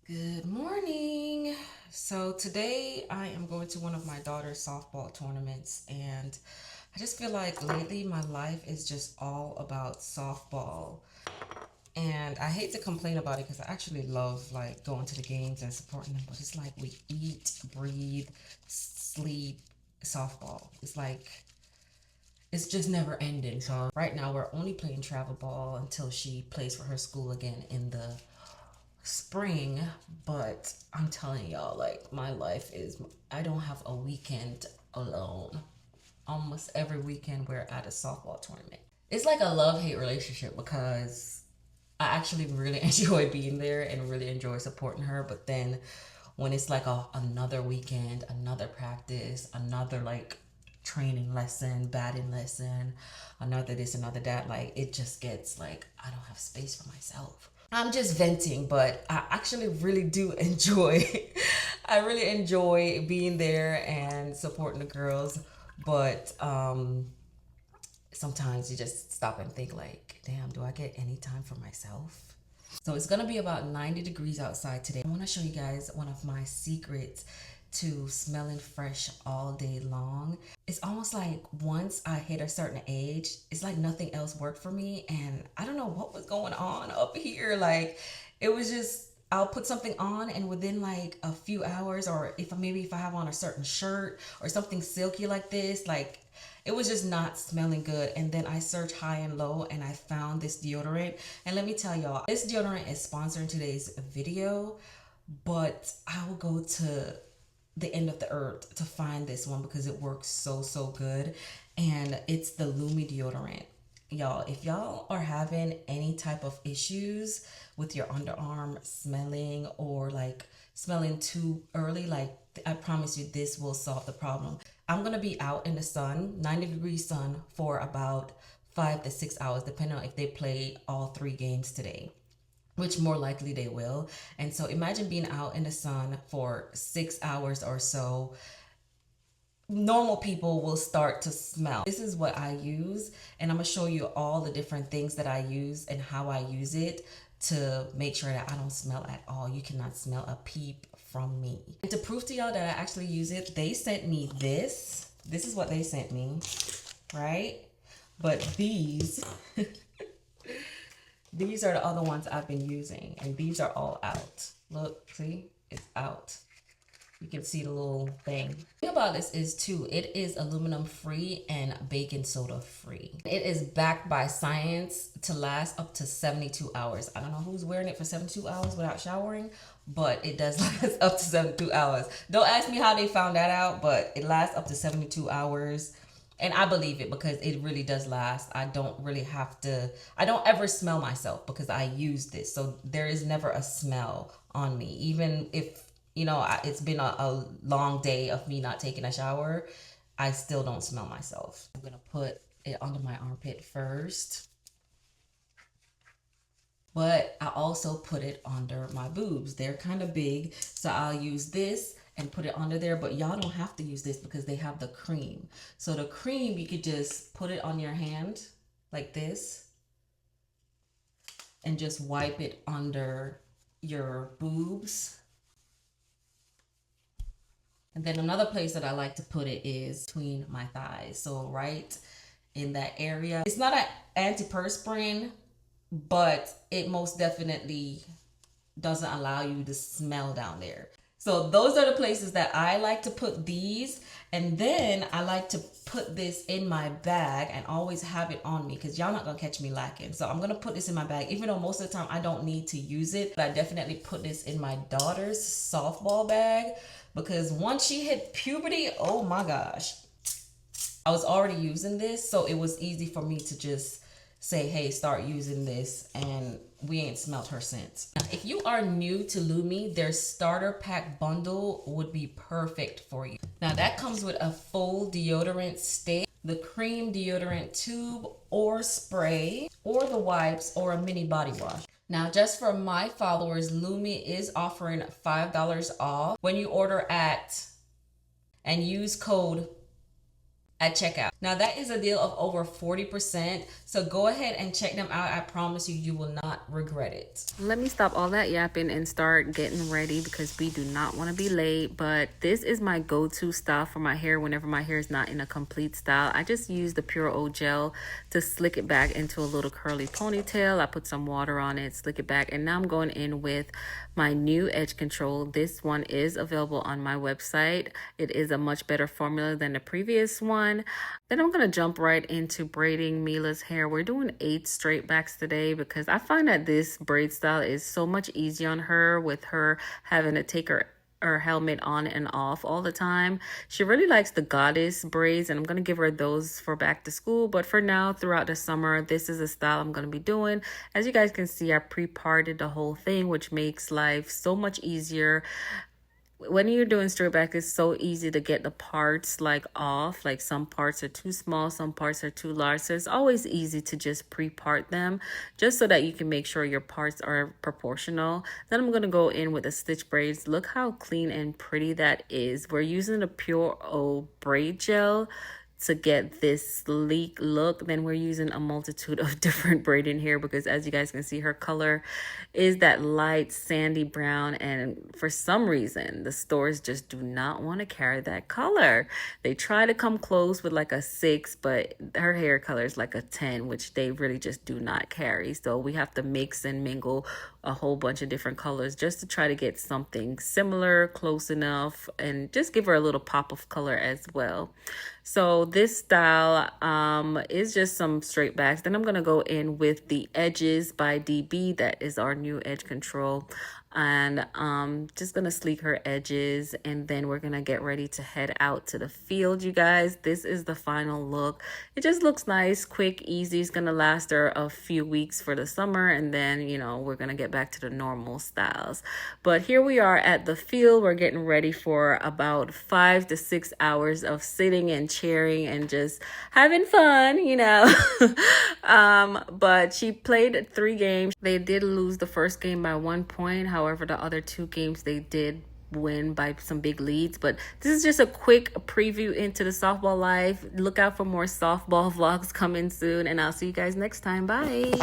Good morning. So today I am going to one of my daughter's softball tournaments, and I just feel like lately my life is just all about softball. And I hate to complain about it because I actually love like going to the games and supporting them, but it's like we eat, breathe, sleep softball. It's just never ending. So right now we're only playing travel ball until she plays for her school again in the spring. But I'm telling y'all, like, my life is, I don't have a weekend alone. Almost every weekend we're at a softball tournament. It's like a love-hate relationship because I actually really enjoy being there and really enjoy supporting her, but then when it's like another weekend, another practice, another like training lesson, batting lesson, another this, another that, like it just gets like I don't have space for myself. I'm just venting, but I actually really do enjoy I really enjoy being there and supporting the girls, but sometimes you just stop and think like, damn, do I get any time for myself? So it's gonna be about 90 degrees outside today. I wanna show you guys one of my secrets to smelling fresh all day long. It's almost like once I hit a certain age, it's like nothing else worked for me. And I don't know what was going on up here. Like it was just, I'll put something on and within like a few hours, or if I have on a certain shirt or something silky like this, like it was just not smelling good. And then I searched high and low and I found this deodorant. And let me tell y'all, this deodorant is sponsoring today's video, but I will go to the end of the earth to find this one because it works so good. And it's the Lumi deodorant. Y'all, if y'all are having any type of issues with your underarm smelling or like smelling too early, like I promise you this will solve the problem. I'm gonna be out in the sun, 90-degree sun, for about 5 to 6 hours depending on if they play all 3 games today, which more likely they will. And so imagine being out in the sun for 6 hours or so. Normal people will start to smell. This is what I use, and I'm gonna show you all the different things that I use and how I use it to make sure that I don't smell at all. You cannot smell a peep from me. And to prove to y'all that I actually use it, they sent me this. This is what they sent me, right? But these these are the other ones I've been using, and these are all out. Look, see, it's out. You can see the little thing. The thing about this is too, it is aluminum free and baking soda free. It is backed by science to last up to 72 hours. I don't know who's wearing it for 72 hours without showering, but it does last up to 72 hours. Don't ask me how they found that out, but it lasts up to 72 hours. And I believe it because it really does last. I don't ever smell myself because I use this. So there is never a smell on me. Even if, it's been a long day of me not taking a shower, I still don't smell myself. I'm gonna put it under my armpit first. But I also put it under my boobs. They're kind of big, so I'll use this and put it under there, but y'all don't have to use this because they have the cream. So the cream, you could just put it on your hand like this and just wipe it under your boobs. And then another place that I like to put it is between my thighs. So right in that area. It's not an antiperspirant, but it most definitely doesn't allow you to smell down there. So those are the places that I like to put these. And then I like to put this in my bag and always have it on me because y'all not gonna catch me lacking. So I'm gonna put this in my bag, even though most of the time I don't need to use it, but I definitely put this in my daughter's softball bag because once she hit puberty, oh my gosh, I was already using this. So it was easy for me to just say, hey, start using this, and we ain't smelt her since. If you are new to Lumi, their starter pack bundle would be perfect for you. Now that comes with a full deodorant stick, the cream deodorant tube or spray, or the wipes, or a mini body wash. Now, just for my followers, Lumi is offering $5 off when you order and use code at checkout. Now that is a deal of over 40%. So go ahead and check them out. I promise you, you will not regret it. Let me stop all that yapping and start getting ready because we do not want to be late. But this is my go-to style for my hair whenever my hair is not in a complete style. I just use the Pure O gel to slick it back into a little curly ponytail. I put some water on it, slick it back, and now I'm going in with my new edge control. This one is available on my website. It is a much better formula than the previous one. Then I'm going to jump right into braiding Mila's hair. We're doing 8 straight backs today because I find that this braid style is so much easier on her with her having to take her helmet on and off all the time. She really likes the goddess braids, and I'm going to give her those for back to school. But for now, throughout the summer, this is a style I'm going to be doing. As you guys can see, I pre-parted the whole thing, which makes life so much easier. When you're doing straight back, it's so easy to get the parts like off. Like some parts are too small, some parts are too large. So it's always easy to just pre-part them just so that you can make sure your parts are proportional. Then I'm going to go in with the stitch braids. Look how clean and pretty that is. We're using the Pure O braid gel to get this sleek look. Then we're using a multitude of different braid in here because as you guys can see, her color is that light sandy brown, and for some reason the stores just do not want to carry that color. They try to come close with like a 6, but her hair color is like a 10, which they really just do not carry. So we have to mix and mingle a whole bunch of different colors just to try to get something similar, close enough, and just give her a little pop of color as well. So this style is just some straight backs. Then I'm going to go in with the Edges by DB. That is our new edge control. And just going to sleek her edges. And then we're going to get ready to head out to the field, you guys. This is the final look. It just looks nice, quick, easy. It's going to last her a few weeks for the summer. And then, you know, we're going to get back to the normal styles. But here we are at the field. We're getting ready for about 5 to 6 hours of sitting and cheering and just having fun, you know. But she played 3 games. They did lose the first game by 1 point. However, the other 2 games they did win by some big leads. But this is just a quick preview into the softball life. Look out for more softball vlogs coming soon, and I'll see you guys next time. Bye.